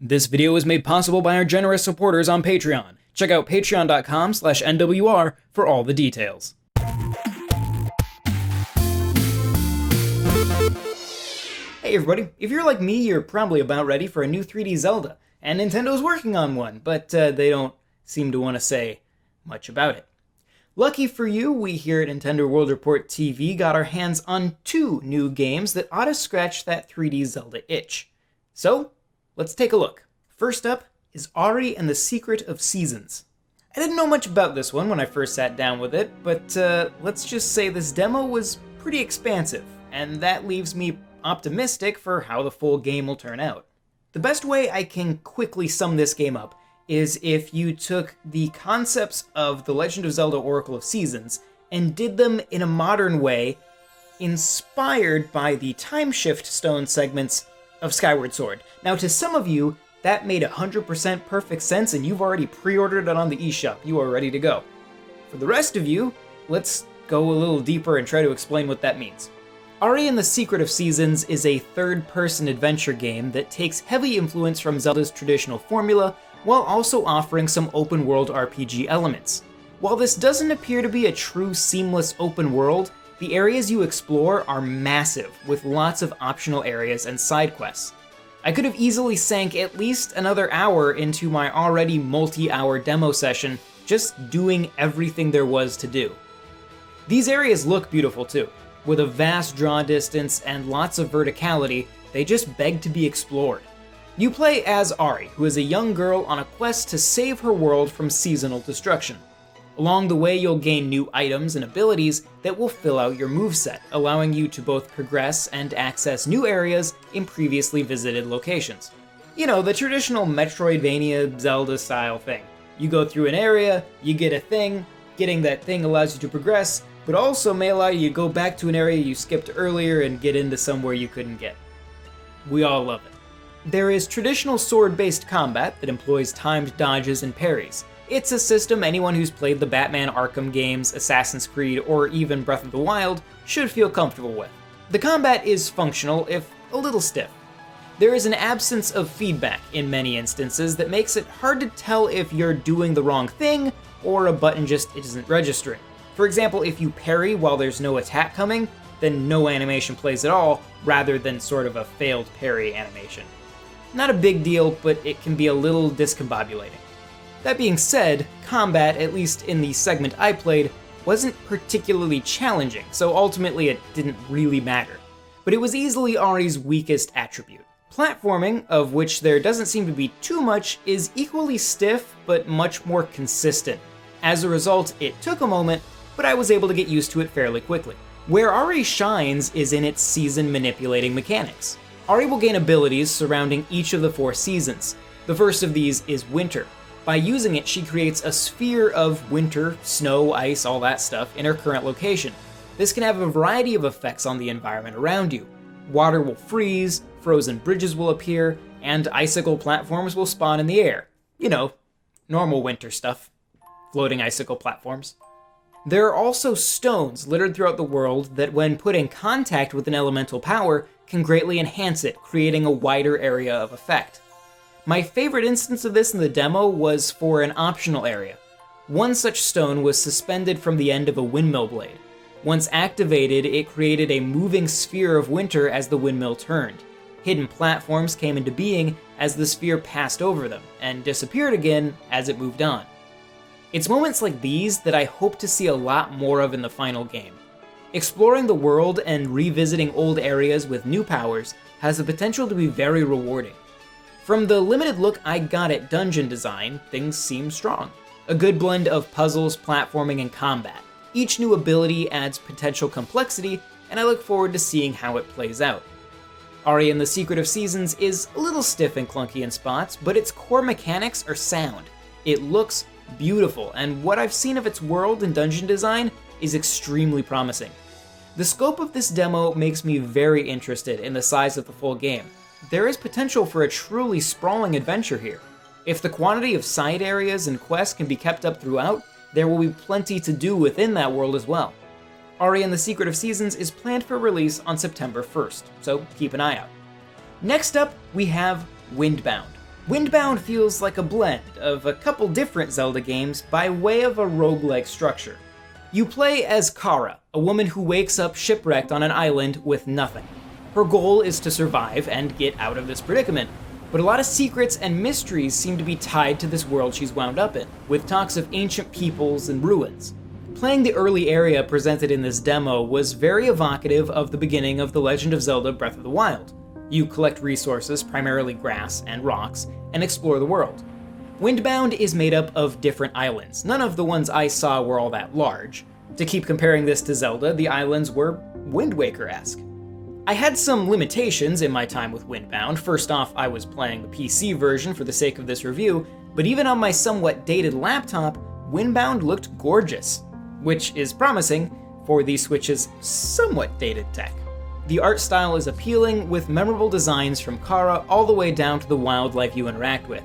This video is made possible by our generous supporters on Patreon. Check out patreon.com/NWR for all the details. Hey everybody, if you're like me, you're probably about ready for a new 3D Zelda, and Nintendo's working on one, but they don't seem to want to say much about it. Lucky for you, we here at Nintendo World Report TV got our hands on 2 new games that ought to scratch that 3D Zelda itch. So, let's take a look. First up is Ori and the Secret of Seasons. I didn't know much about this one when I first sat down with it, but let's just say this demo was pretty expansive, and that leaves me optimistic for how the full game will turn out. The best way I can quickly sum this game up is if you took the concepts of The Legend of Zelda Oracle of Seasons and did them in a modern way, inspired by the time shift stone segments of Skyward Sword. Now, to some of you, that made 100% perfect sense, and you've already pre-ordered it on the eShop. You are ready to go. For the rest of you, let's go a little deeper and try to explain what that means. Ori and the Secret of Seasons is a third-person adventure game that takes heavy influence from Zelda's traditional formula, while also offering some open-world RPG elements. While this doesn't appear to be a true seamless open world, the areas you explore are massive, with lots of optional areas and side quests. I could have easily sank at least another hour into my already multi-hour demo session just doing everything there was to do. These areas look beautiful too. With a vast draw distance and lots of verticality, they just beg to be explored. You play as Ori, who is a young girl on a quest to save her world from seasonal destruction. Along the way, you'll gain new items and abilities that will fill out your moveset, allowing you to both progress and access new areas in previously visited locations. You know, the traditional Metroidvania Zelda-style thing. You go through an area, you get a thing, getting that thing allows you to progress, but also may allow you to go back to an area you skipped earlier and get into somewhere you couldn't get. We all love it. There is traditional sword-based combat that employs timed dodges and parries. It's a system anyone who's played the Batman Arkham games, Assassin's Creed, or even Breath of the Wild should feel comfortable with. The combat is functional, if a little stiff. There is an absence of feedback in many instances that makes it hard to tell if you're doing the wrong thing or a button just isn't registering. For example, if you parry while there's no attack coming, then no animation plays at all, rather than sort of a failed parry animation. Not a big deal, but it can be a little discombobulating. That being said, combat, at least in the segment I played, wasn't particularly challenging, so ultimately it didn't really matter. But it was easily Ori's weakest attribute. Platforming, of which there doesn't seem to be too much, is equally stiff, but much more consistent. As a result, it took a moment, but I was able to get used to it fairly quickly. Where Ori shines is in its season manipulating mechanics. Ori will gain abilities surrounding each of the 4 seasons. The first of these is winter. By using it, she creates a sphere of winter, snow, ice, all that stuff in her current location. This can have a variety of effects on the environment around you. Water will freeze, frozen bridges will appear, and icicle platforms will spawn in the air. You know, normal winter stuff. Floating icicle platforms. There are also stones littered throughout the world that, when put in contact with an elemental power, can greatly enhance it, creating a wider area of effect. My favorite instance of this in the demo was for an optional area. One such stone was suspended from the end of a windmill blade. Once activated, it created a moving sphere of winter as the windmill turned. Hidden platforms came into being as the sphere passed over them, and disappeared again as it moved on. It's moments like these that I hope to see a lot more of in the final game. Exploring the world and revisiting old areas with new powers has the potential to be very rewarding. From the limited look I got at dungeon design, things seem strong. A good blend of puzzles, platforming, and combat. Each new ability adds potential complexity, and I look forward to seeing how it plays out. Ori and the Secret of Seasons is a little stiff and clunky in spots, but its core mechanics are sound. It looks beautiful, and what I've seen of its world and dungeon design is extremely promising. The scope of this demo makes me very interested in the size of the full game. There is potential for a truly sprawling adventure here. If the quantity of side areas and quests can be kept up throughout, there will be plenty to do within that world as well. Ori and the Secret of Seasons is planned for release on September 1st, so keep an eye out. Next up, we have Windbound. Windbound feels like a blend of a couple different Zelda games by way of a roguelike structure. You play as Kara, a woman who wakes up shipwrecked on an island with nothing. Her goal is to survive and get out of this predicament, but a lot of secrets and mysteries seem to be tied to this world she's wound up in, with talks of ancient peoples and ruins. Playing the early area presented in this demo was very evocative of the beginning of The Legend of Zelda Breath of the Wild. You collect resources, primarily grass and rocks, and explore the world. Windbound is made up of different islands. None of the ones I saw were all that large. To keep comparing this to Zelda, the islands were Wind Waker-esque. I had some limitations in my time with Windbound. First off, I was playing the PC version for the sake of this review, but even on my somewhat dated laptop, Windbound looked gorgeous, which is promising for the Switch's somewhat dated tech. The art style is appealing, with memorable designs from Kara all the way down to the wildlife you interact with.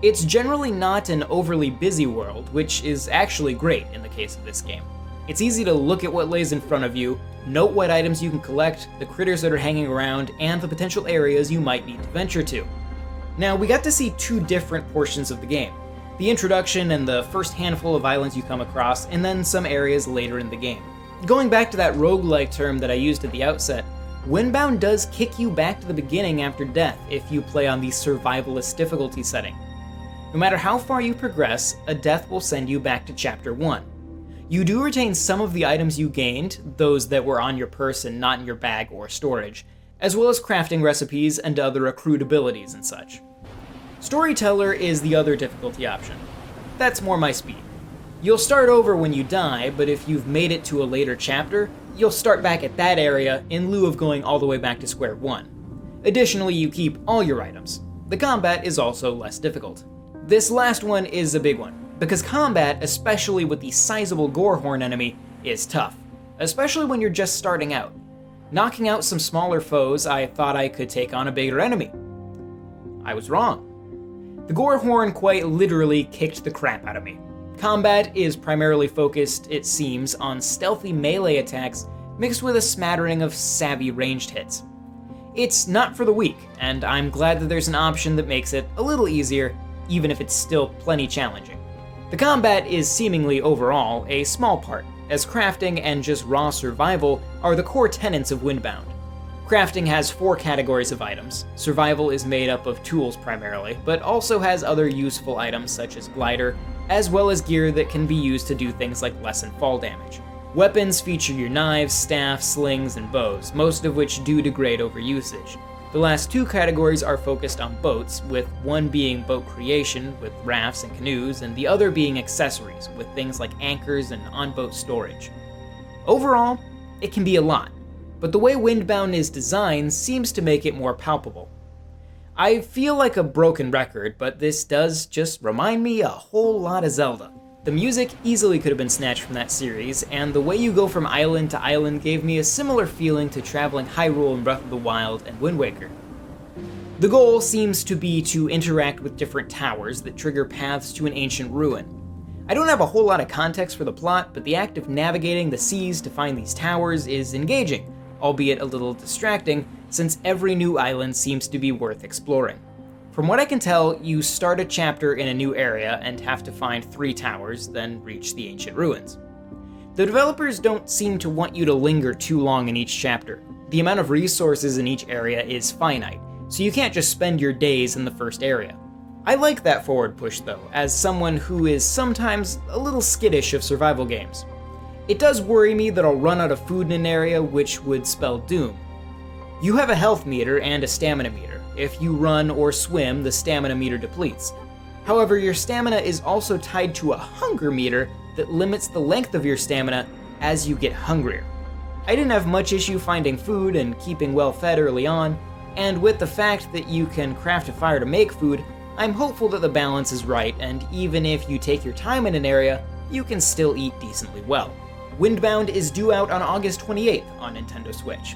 It's generally not an overly busy world, which is actually great in the case of this game. It's easy to look at what lays in front of you, note what items you can collect, the critters that are hanging around, and the potential areas you might need to venture to. Now, we got to see two different portions of the game. The introduction and the first handful of islands you come across, and then some areas later in the game. Going back to that roguelike term that I used at the outset, Windbound does kick you back to the beginning after death if you play on the survivalist difficulty setting. No matter how far you progress, a death will send you back to Chapter 1. You do retain some of the items you gained, those that were on your person, not in your bag or storage, as well as crafting recipes and other accrued abilities and such. Storyteller is the other difficulty option. That's more my speed. You'll start over when you die, but if you've made it to a later chapter, you'll start back at that area in lieu of going all the way back to square one. Additionally, you keep all your items. The combat is also less difficult. This last one is a big one, because combat, especially with the sizable Gorehorn enemy, is tough, especially when you're just starting out. Knocking out some smaller foes, I thought I could take on a bigger enemy. I was wrong. The Gorehorn quite literally kicked the crap out of me. Combat is primarily focused, it seems, on stealthy melee attacks mixed with a smattering of savvy ranged hits. It's not for the weak, and I'm glad that there's an option that makes it a little easier, even if it's still plenty challenging. The combat is seemingly overall a small part, as crafting and just raw survival are the core tenets of Windbound. Crafting has 4 categories of items. Survival is made up of tools primarily, but also has other useful items such as glider, as well as gear that can be used to do things like lessen fall damage. Weapons feature your knives, staffs, slings, and bows, most of which do degrade over usage. The last 2 categories are focused on boats, with one being boat creation, with rafts and canoes, and the other being accessories, with things like anchors and on-boat storage. Overall, it can be a lot, but the way Windbound is designed seems to make it more palpable. I feel like a broken record, but this does just remind me a whole lot of Zelda. The music easily could have been snatched from that series, and the way you go from island to island gave me a similar feeling to traveling Hyrule in Breath of the Wild and Wind Waker. The goal seems to be to interact with different towers that trigger paths to an ancient ruin. I don't have a whole lot of context for the plot, but the act of navigating the seas to find these towers is engaging, albeit a little distracting, since every new island seems to be worth exploring. From what I can tell, you start a chapter in a new area and have to find 3 towers, then reach the ancient ruins. The developers don't seem to want you to linger too long in each chapter. The amount of resources in each area is finite, so you can't just spend your days in the first area. I like that forward push though, as someone who is sometimes a little skittish of survival games. It does worry me that I'll run out of food in an area, which would spell doom. You have a health meter and a stamina meter. If you run or swim, the stamina meter depletes. However, your stamina is also tied to a hunger meter that limits the length of your stamina as you get hungrier. I didn't have much issue finding food and keeping well fed early on, and with the fact that you can craft a fire to make food, I'm hopeful that the balance is right, and even if you take your time in an area, you can still eat decently well. Windbound is due out on August 28th on Nintendo Switch,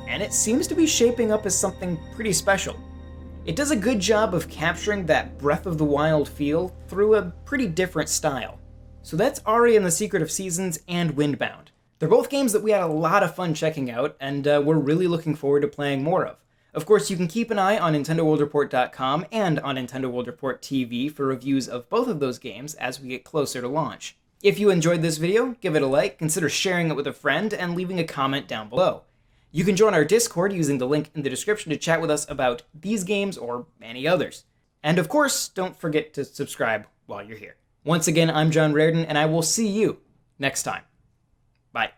and it seems to be shaping up as something pretty special. It does a good job of capturing that Breath of the Wild feel through a pretty different style. So that's Ori and the Secret of Seasons and Windbound. They're both games that we had a lot of fun checking out, and we're really looking forward to playing more of. Of course, you can keep an eye on NintendoWorldReport.com and on Nintendo World Report TV for reviews of both of those games as we get closer to launch. If you enjoyed this video, give it a like, consider sharing it with a friend, and leaving a comment down below. You can join our Discord using the link in the description to chat with us about these games or any others. And of course, don't forget to subscribe while you're here. Once again, I'm John Rairdin, and I will see you next time. Bye.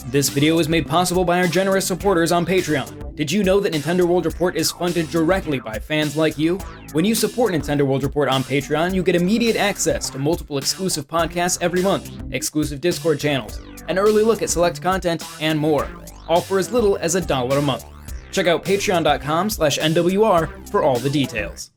This video is made possible by our generous supporters on Patreon. Did you know that Nintendo World Report is funded directly by fans like you? When you support Nintendo World Report on Patreon, you get immediate access to multiple exclusive podcasts every month, exclusive Discord channels, an early look at select content, and more, all for as little as $1 a month. Check out patreon.com/NWR for all the details.